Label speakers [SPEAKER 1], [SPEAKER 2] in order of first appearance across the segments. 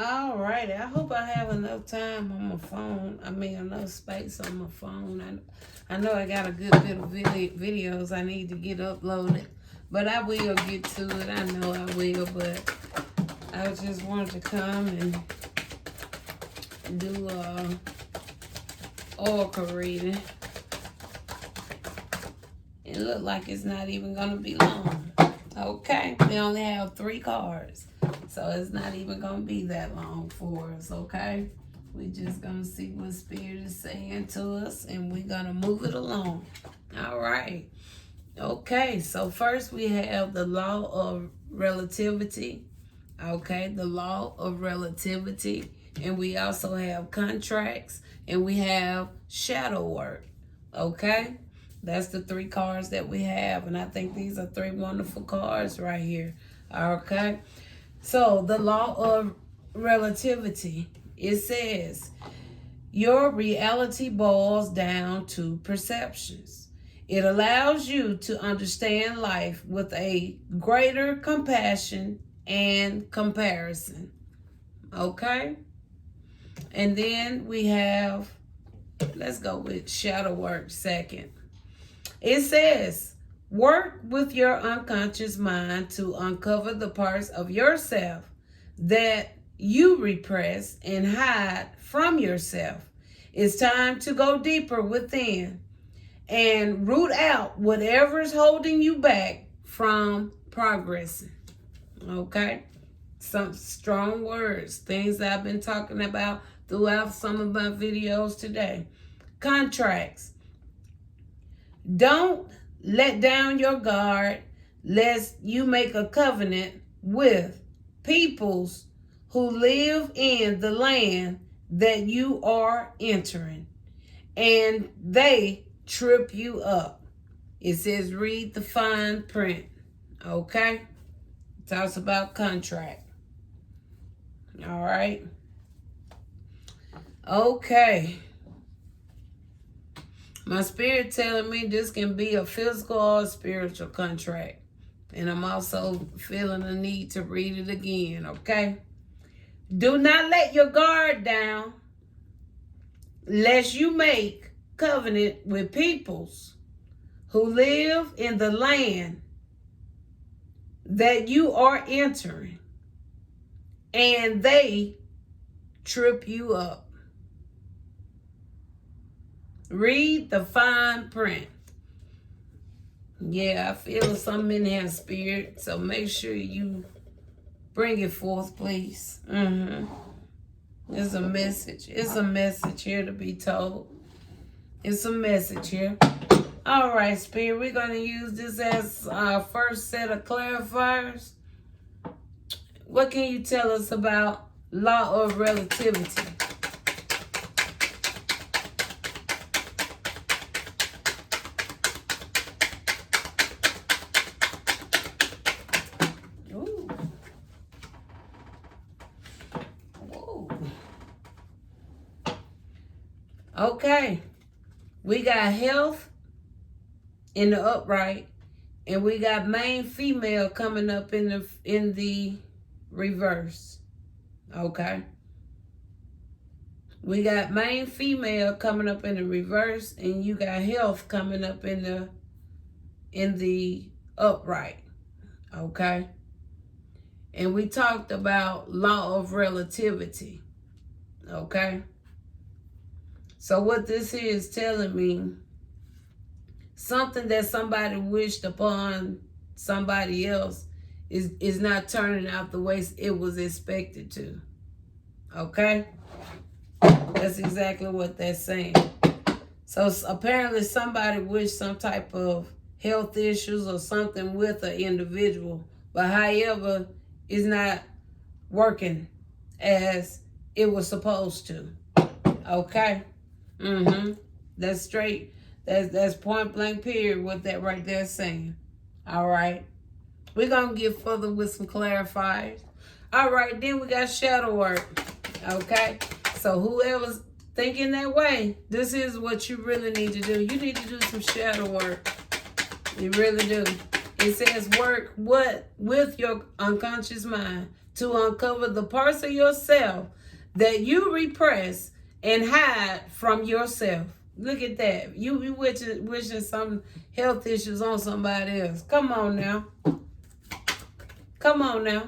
[SPEAKER 1] All right. I hope I have enough time on my phone. I mean, enough space on my phone. I know I got a good bit of videos I need to get uploaded, but I will get to it. I know I will, but I just wanted to come and do oracle reading. It looked like it's not even going to be long. Okay. We only have 3 cards. So it's not even going to be that long for us, okay? We're just going to see what Spirit is saying to us, and we're going to move it along. All right. Okay, so first we have the law of relativity. Okay, the law of relativity. And we also have contracts, and we have shadow work. Okay? That's the 3 cards that we have, and I think these are 3 wonderful cards right here. Okay? So, the law of relativity, it says, your reality boils down to perceptions. It allows you to understand life with a greater compassion and comparison. Okay? And then we have, let's go with shadow work second. It says, work with your unconscious mind to uncover the parts of yourself that you repress and hide from yourself. It's time to go deeper within and root out whatever's holding you back from progressing. Okay? Some strong words, things that I've been talking about throughout some of my videos today. Contracts. Don't let down your guard lest you make a covenant with peoples who live in the land that you are entering, and they trip you up. It says read the fine print. Okay? It talks about contract. All right? Okay. My spirit telling me this can be a physical or a spiritual contract. And I'm also feeling the need to read it again, okay? Do not let your guard down, lest you make covenant with peoples who live in the land that you are entering, and they trip you up. Read the fine print. Yeah, I feel something in here, Spirit. So make sure you bring it forth, please. It's a message. It's a message here to be told. It's a message here. All right, Spirit. We're going to use this as our first set of clarifiers. What can you tell us about law of relativity? Okay, we got health in the upright, and we got main female coming up in the reverse. Okay, we got main female coming up in the reverse, and you got health coming up in the upright. Okay, and we talked about law of relativity. Okay. So what this is telling me, something that somebody wished upon somebody else is not turning out the way it was expected to. Okay? That's exactly what that's saying. So apparently somebody wished some type of health issues or something with an individual, but however, it's not working as it was supposed to. Okay? That's straight. That's point blank period what that right there is saying. All right. We're going to get further with some clarifiers. All right. Then we got shadow work. Okay. So whoever's thinking that way, this is what you really need to do. You need to do some shadow work. You really do. It says work with your unconscious mind to uncover the parts of yourself that you repress and hide from yourself. Look at that. You be wishing some health issues on somebody else. Come on now. Come on now.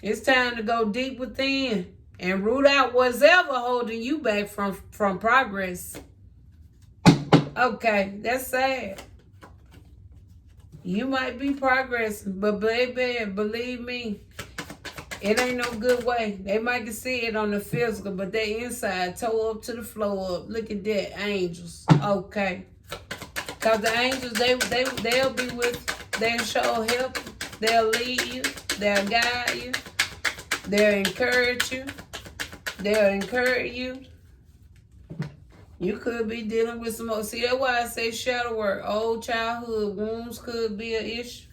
[SPEAKER 1] It's time to go deep within and root out what's ever holding you back from progress. Okay, that's sad. You might be progressing, but baby, believe me, it ain't no good way. They might can see it on the physical, but they inside, toe up to the floor up. Look at that, angels. Okay. Because the angels, they'll be with, they'll show help, they'll lead you, they'll guide you, they'll encourage you, they'll encourage you. You could be dealing with some more. See, that's why I say shadow work. Old childhood wounds could be an issue.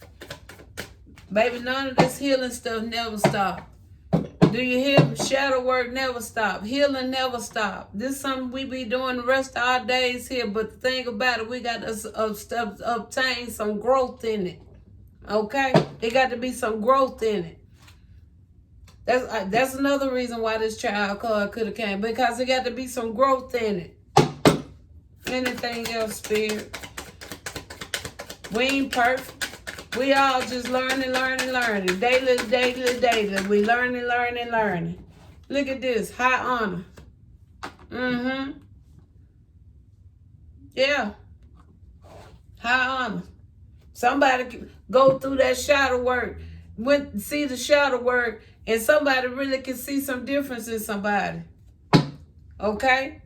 [SPEAKER 1] Baby, none of this healing stuff never stop. Do you hear me? Shadow work never stop. Healing never stop. This is something we be doing the rest of our days here. But the thing about it, we got to obtain some growth in it. Okay? There got to be some growth in it. That's another reason why this child card could have came. Because there got to be some growth in it. Anything else, Spirit? We ain't perfect. We all just learning. Daily. We learning. Look at this. High honor. Yeah. High honor. Somebody can go through that shadow work. See the shadow work. And somebody really can see some difference in somebody. Okay?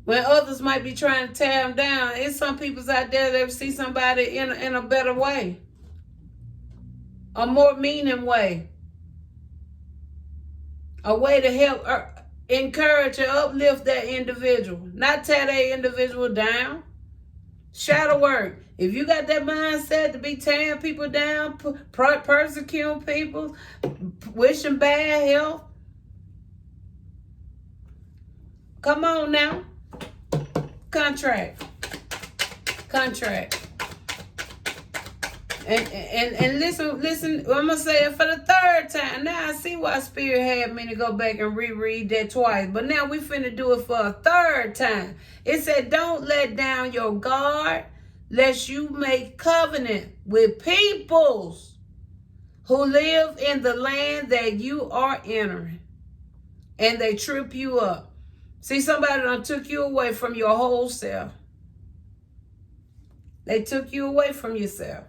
[SPEAKER 1] When others might be trying to tear them down, it's some people out there that see somebody in a better way. A more meaning way. A way to help encourage or uplift that individual. Not tear that individual down. Shadow work. If you got that mindset to be tearing people down, persecuting people, wishing bad health, come on now. Contract. And listen, I'm going to say it for the third time. Now I see why Spirit had me to go back and reread that twice. But now we finna do it for a third time. It said, don't let down your guard, lest you make covenant with peoples who live in the land that you are entering. And they trip you up. See, somebody done took you away from your whole self. They took you away from yourself.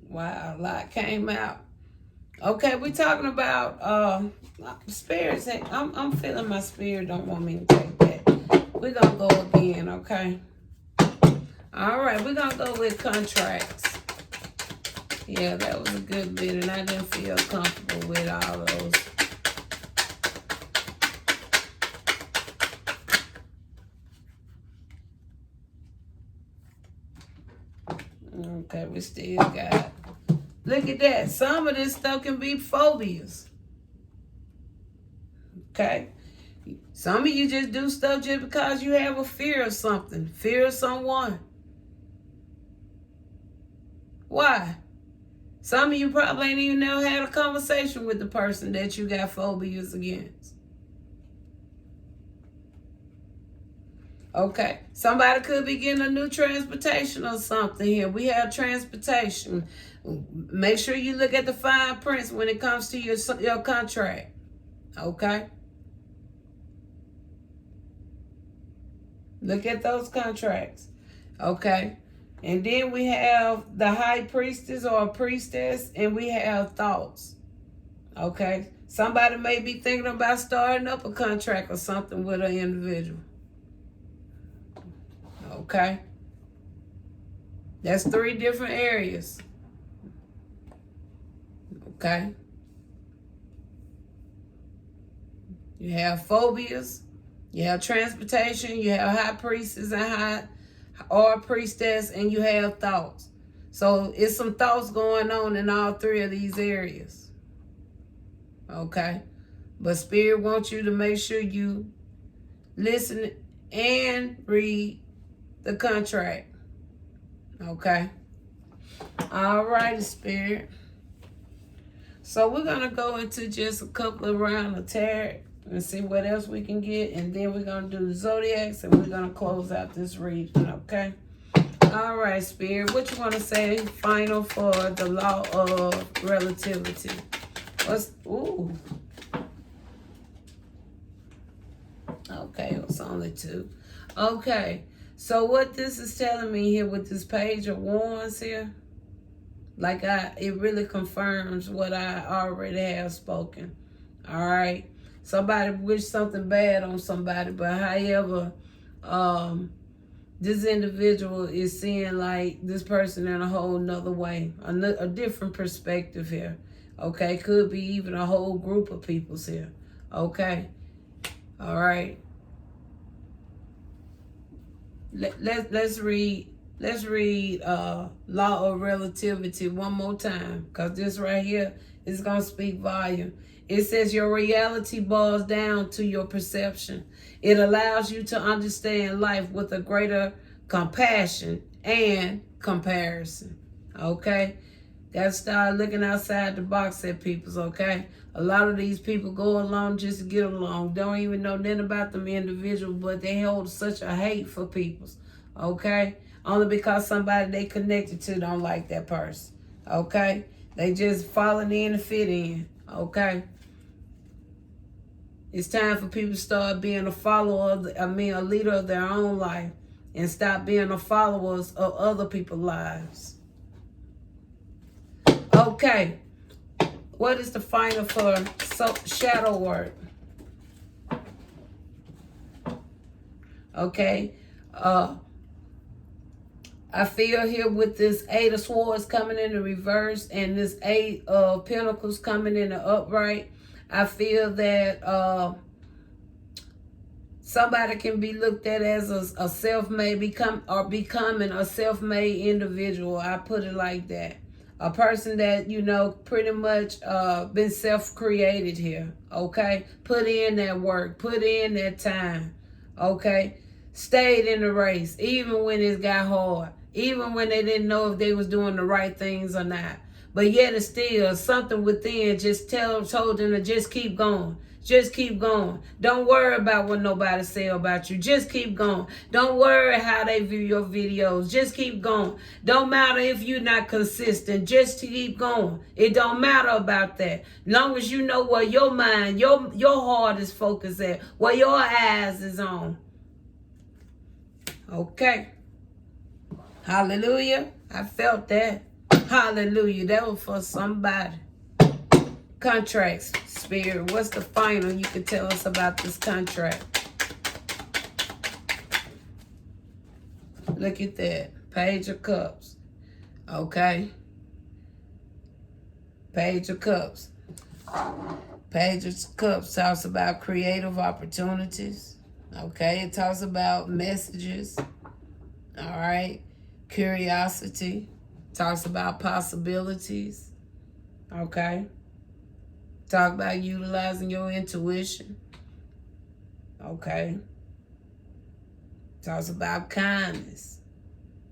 [SPEAKER 1] Wow, a lot came out. Okay, we're talking about spirits. I'm feeling my spirit don't want me to take that. We're going to go again, okay? All right, we're going to go with contracts. Yeah, that was a good bit, and I didn't feel comfortable with all those. Okay, we still got. Look at that. Some of this stuff can be phobias. Okay? Some of you just do stuff just because you have a fear of something. Fear of someone. Why? Some of you probably ain't even never had a conversation with the person that you got phobias against. Okay. Somebody could be getting a new transportation or something here. We have transportation. Make sure you look at the fine prints when it comes to your contract. Okay? Look at those contracts. Okay? And then we have the high priestess or priestess, and we have thoughts. Okay? Somebody may be thinking about starting up a contract or something with an individual. Okay? That's 3 different areas. Okay? You have phobias, you have transportation, you have high priestess and high or priestess, and you have thoughts. So it's some thoughts going on in all 3 of these areas. Okay? But Spirit wants you to make sure you listen and read the contract. Okay. All right, Spirit. So we're going to go into just a couple of rounds of tarot and see what else we can get. And then we're going to do the zodiacs and we're going to close out this reading, okay? All right, Spirit. What you want to say final for the law of relativity? Ooh. Okay, it's only 2. Okay. So what this is telling me here with this page of wands here, like it really confirms what I already have spoken. All right. Somebody wish something bad on somebody, but however, this individual is seeing like this person in a whole nother way, a different perspective here. Okay. Could be even a whole group of people's here. Okay. All right. Let's read law of relativity one more time, because this right here is going to speak volume. It says your reality boils down to your perception. It allows you to understand life with a greater compassion and comparison. Okay? Gotta start looking outside the box at people's, okay? A lot of these people go along just to get along. Don't even know nothing about them individuals, but they hold such a hate for people's, okay? Only because somebody they connected to don't like that person, okay? They just falling in to fit in, okay? It's time for people to start being a follower, a leader of their own life, and stop being the followers of other people's lives. Okay, what is the final for shadow work? Okay, I feel here with this 8 of Swords coming in the reverse and this 8 of Pentacles coming in the upright. I feel that somebody can be looked at as a self-made, becoming a self-made individual. I put it like that. A person that, you know, pretty much been self-created here, okay? Put in that work, put in that time, okay? Stayed in the race, even when it got hard, even when they didn't know if they was doing the right things or not. But yet it's still something within just told them to just keep going. Just keep going. Don't worry about what nobody say about you. Just keep going. Don't worry how they view your videos. Just keep going. Don't matter if you're not consistent. Just keep going. It don't matter about that. Long as you know where your mind, your heart is focused at, where your eyes is on. Okay. Hallelujah. I felt that. Hallelujah. That was for somebody. Contracts, Spirit. What's the final you can tell us about this contract? Look at that. Page of Cups. Okay. Page of Cups. Page of Cups talks about creative opportunities. Okay. It talks about messages. All right. Curiosity. Talks about possibilities. Okay. Talk about utilizing your intuition. Okay. Talks about kindness.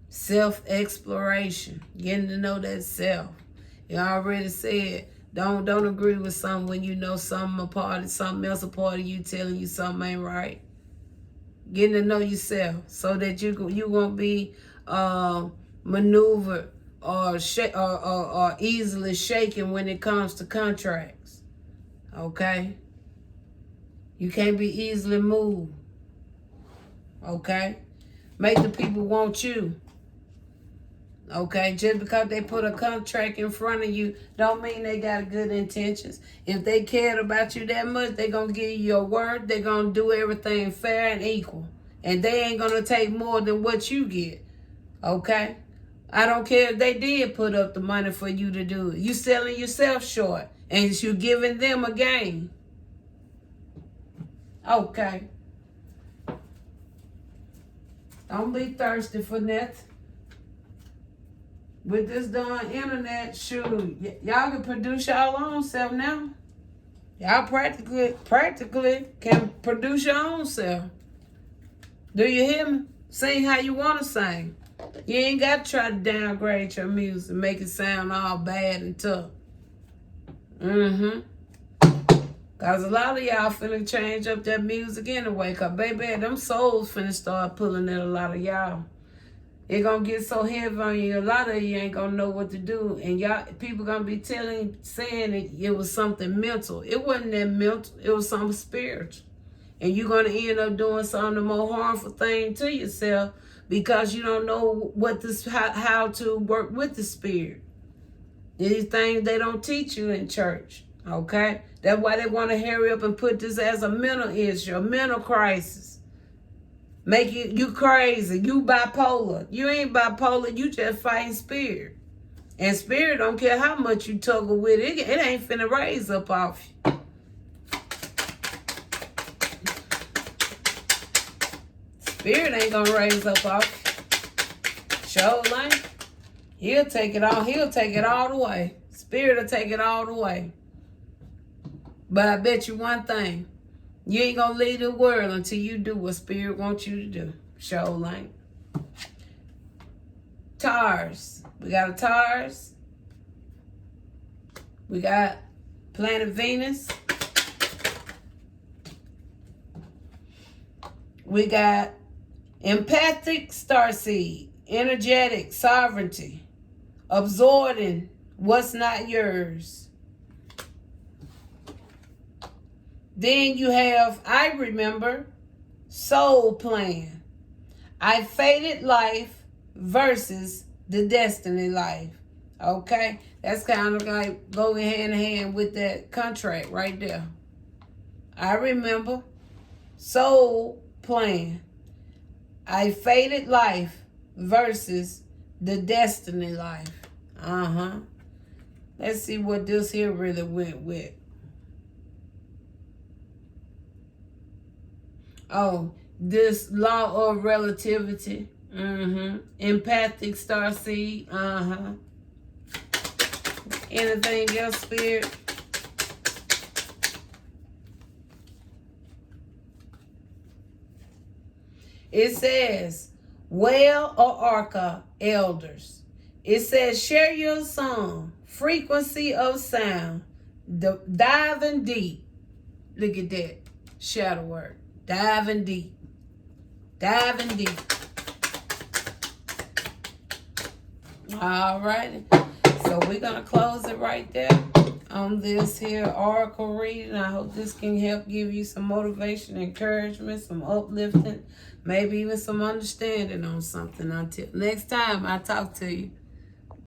[SPEAKER 1] Self-exploration. Getting to know that self. You already said, don't agree with something when you know something else a part of you telling you something ain't right. Getting to know yourself so that you won't be maneuvered or easily shaken when it comes to contracts. Okay? You can't be easily moved. Okay? Make the people want you. Okay? Just because they put a contract in front of you don't mean they got good intentions. If they cared about you that much, they're going to give you your word. They're going to do everything fair and equal. And they ain't going to take more than what you get. Okay? I don't care if they did put up the money for you to do it. You selling yourself short. And you giving them a gain. Okay. Don't be thirsty for nothing. With this darn internet, shoot, y'all can produce y'all own self now. Y'all practically can produce your own self. Do you hear me? Sing how you want to sing. You ain't got to try to downgrade your music, make it sound all bad and tough. Because a lot of y'all finna change up that music anyway. Because, baby, them souls finna start pulling at a lot of y'all. It gonna get so heavy on you, a lot of you ain't gonna know what to do. And y'all, people gonna be saying it was something mental. It wasn't that mental. It was something spiritual. And you're gonna end up doing some of the more harmful thing to yourself because you don't know how to work with the spirit. These things they don't teach you in church. Okay? That's why they want to hurry up and put this as a mental issue, a mental crisis. Make you crazy. You bipolar. You ain't bipolar. You just fighting spirit. And spirit don't care how much you tuggle with it. It ain't finna raise up off you. Spirit ain't gonna raise up off you. Show line. He'll take it all. He'll take it all the way. Spirit will take it all the way. But I bet you one thing. You ain't gonna leave the world until you do what spirit wants you to do. Show lane. Taurus. We got a Taurus. We got planet Venus. We got empathic starseed. Energetic sovereignty. Absorbing what's not yours. Then you have, I remember, soul plan. I fated life versus the destiny life. Okay? That's kind of like going hand in hand with that contract right there. I remember, soul plan. I fated life versus the destiny life. Let's see what this here really went with. Oh, this law of relativity. Empathic starseed. Anything else, spirit? It says, well or Arca elders. It says, share your song, frequency of sound, diving deep. Look at that shadow word. Diving deep. Diving deep. All right. So we're going to close it right there on this here oracle reading. I hope this can help give you some motivation, encouragement, some uplifting, maybe even some understanding on something. Until next time I talk to you.